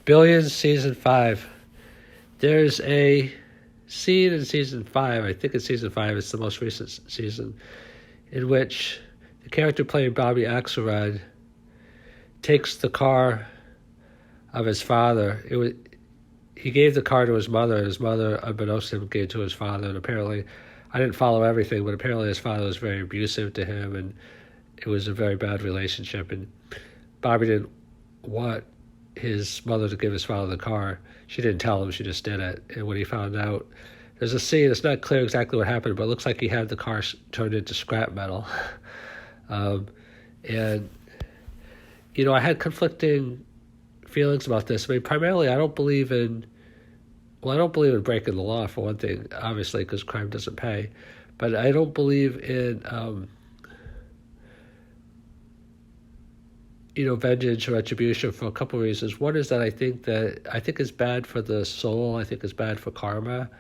Billions season 5. There's a scene in season 5, I think it's season 5, it's the most recent season, in which the character playing Bobby Axelrod takes the car of his father. He gave the car to his mother. His mother, unbeknownst to him, gave it to his father. And apparently, I didn't follow everything, but apparently his father was very abusive to him, and it was a very bad relationship. And Bobby didn't want his mother to give his father the car. She didn't tell him, she just did it. And when he found out, there's a scene, it's not clear exactly what happened, but it looks like he had the car turned into scrap metal. And, I had conflicting feelings about this. I mean, primarily, I don't believe in breaking the law, for one thing, obviously, because crime doesn't pay. But I don't believe in, vengeance or retribution for a couple of reasons. One is that I think it's bad for the soul. I think it's bad for karma.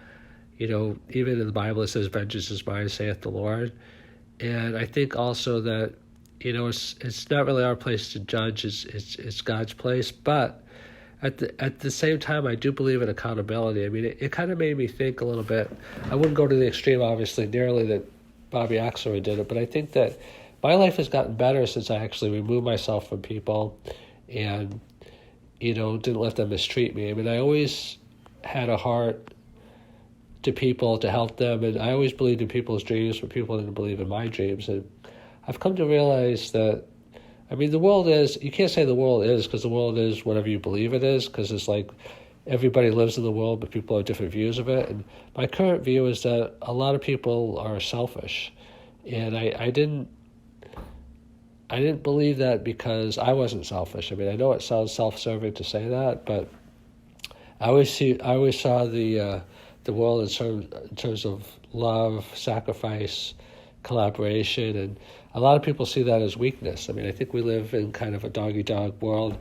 Even in the Bible it says, "Vengeance is mine, saith the Lord." And I think also that, it's not really our place to judge. It's God's place. But at the same time, I do believe in accountability. I mean, it kind of made me think a little bit. I wouldn't go to the extreme, obviously, nearly that Bobby Axelrod did it, but I think that my life has gotten better since I actually removed myself from people and, didn't let them mistreat me. I mean, I always had a heart to people to help them, and I always believed in people's dreams, but people didn't believe in my dreams. And I've come to realize that, I mean, the world is, you can't say the world is, because the world is whatever you believe it is, because it's like everybody lives in the world, but people have different views of it. And my current view is that a lot of people are selfish. And I didn't believe that because I wasn't selfish. I mean, I know it sounds self-serving to say that, but I always saw the world in terms of love, sacrifice, collaboration, and a lot of people see that as weakness. I mean, I think we live in kind of a dog-eat-dog world,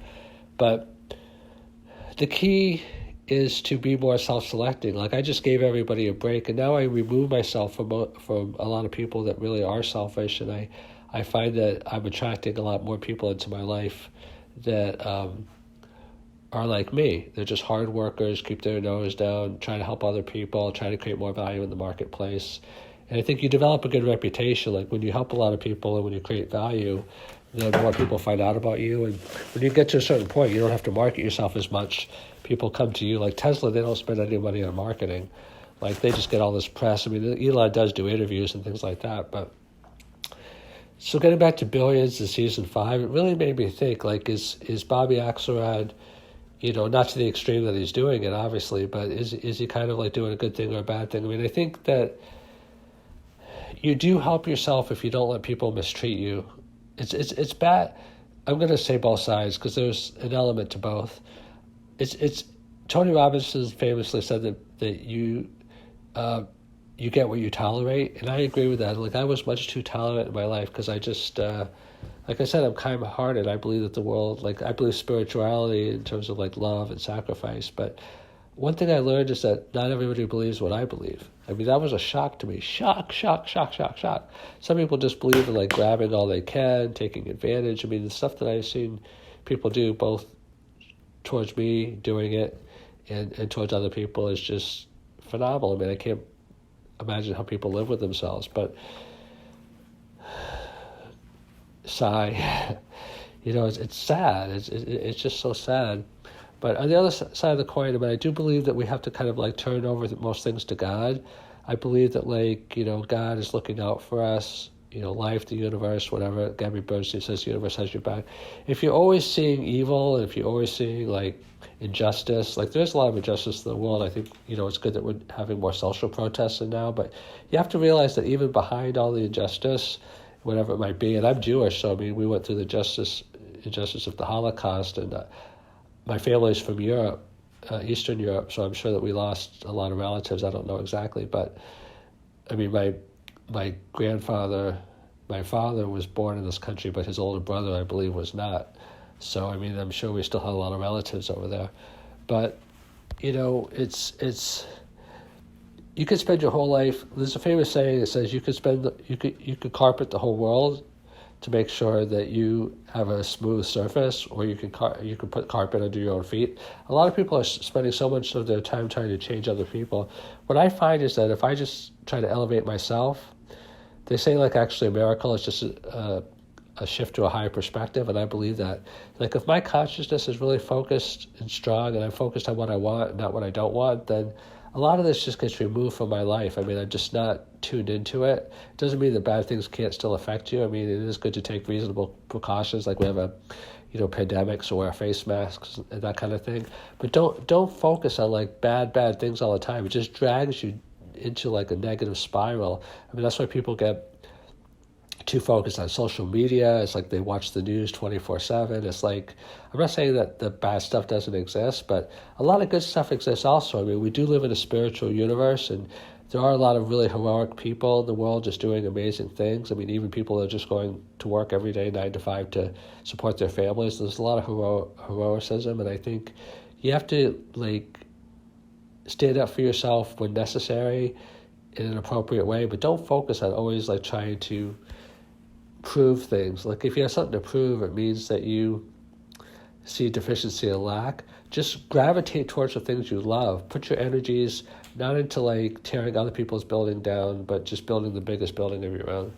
but the key is to be more self-selecting. Like, I just gave everybody a break, and now I remove myself from a lot of people that really are selfish, and I find that I'm attracting a lot more people into my life that are like me. They're just hard workers, keep their nose down, trying to help other people, trying to create more value in the marketplace. And I think you develop a good reputation. Like, when you help a lot of people and when you create value, then more people find out about you. And when you get to a certain point, you don't have to market yourself as much. People come to you. Like Tesla, they don't spend any money on marketing. Like, they just get all this press. I mean, Elon does do interviews and things like that, but so getting back to Billions in season 5, it really made me think, like, is Bobby Axelrod, not to the extreme that he's doing it, obviously, but is he kind of like doing a good thing or a bad thing? I mean, I think that you do help yourself if you don't let people mistreat you. It's bad. I'm going to say both sides because there's an element to both. It's Tony Robbins famously said that you get what you tolerate, and I agree with that. Like, I was much too tolerant in my life because I just, like I said, I'm kind-hearted. I believe that the world, like, I believe spirituality in terms of, like, love and sacrifice. But one thing I learned is that not everybody believes what I believe. I mean, that was a shock to me. Shock. Some people just believe in, like, grabbing all they can, taking advantage. I mean, the stuff that I've seen people do, both towards me doing it and towards other people, is just phenomenal. I mean, I can't imagine how people live with themselves, but sigh. It's sad. It's just so sad. But on the other side of the coin, I mean, I do believe that we have to kind of like turn over most things to God. I believe that, like, God is looking out for us, life, the universe, whatever. Gabby Bernstein says the universe has your back. If you're always seeing evil, and if you're always seeing, like, injustice, like, there's a lot of injustice in the world. I think, it's good that we're having more social protests now, but you have to realize that even behind all the injustice, whatever it might be, and I'm Jewish, so, I mean, we went through the injustice of the Holocaust, and my family's from Europe, Eastern Europe, so I'm sure that we lost a lot of relatives. I don't know exactly, but, I mean, my grandfather, my father was born in this country, but his older brother, I believe, was not. So, I mean, I'm sure we still have a lot of relatives over there. But, it's you could spend your whole life. There's a famous saying that says you could carpet the whole world, to make sure that you have a smooth surface, or you can put carpet under your own feet. A lot of people are spending so much of their time trying to change other people. What I find is that if I just try to elevate myself, they say like actually a miracle is just a shift to a higher perspective, and I believe that. Like if my consciousness is really focused and strong, and I'm focused on what I want and not what I don't want, then a lot of this just gets removed from my life. I mean, I'm just not tuned into it. It doesn't mean that bad things can't still affect you. I mean, it is good to take reasonable precautions, like we have pandemics, so wear face masks and that kind of thing. But don't focus on like bad things all the time. It just drags you into like a negative spiral. I mean, that's why people get too focused on social media. It's like they watch the news 24/7. It's like, I'm not saying that the bad stuff doesn't exist, but a lot of good stuff exists also. I mean, we do live in a spiritual universe, and there are a lot of really heroic people in the world just doing amazing things. I mean, even people that are just going to work every day 9 to 5 to support their families. There's a lot of heroicism, and I think you have to like stand up for yourself when necessary in an appropriate way, but don't focus on always like trying to prove things. Like if you have something to prove, it means that you see deficiency and lack. Just gravitate towards the things you love. Put your energies not into like tearing other people's building down, but just building the biggest building of your own.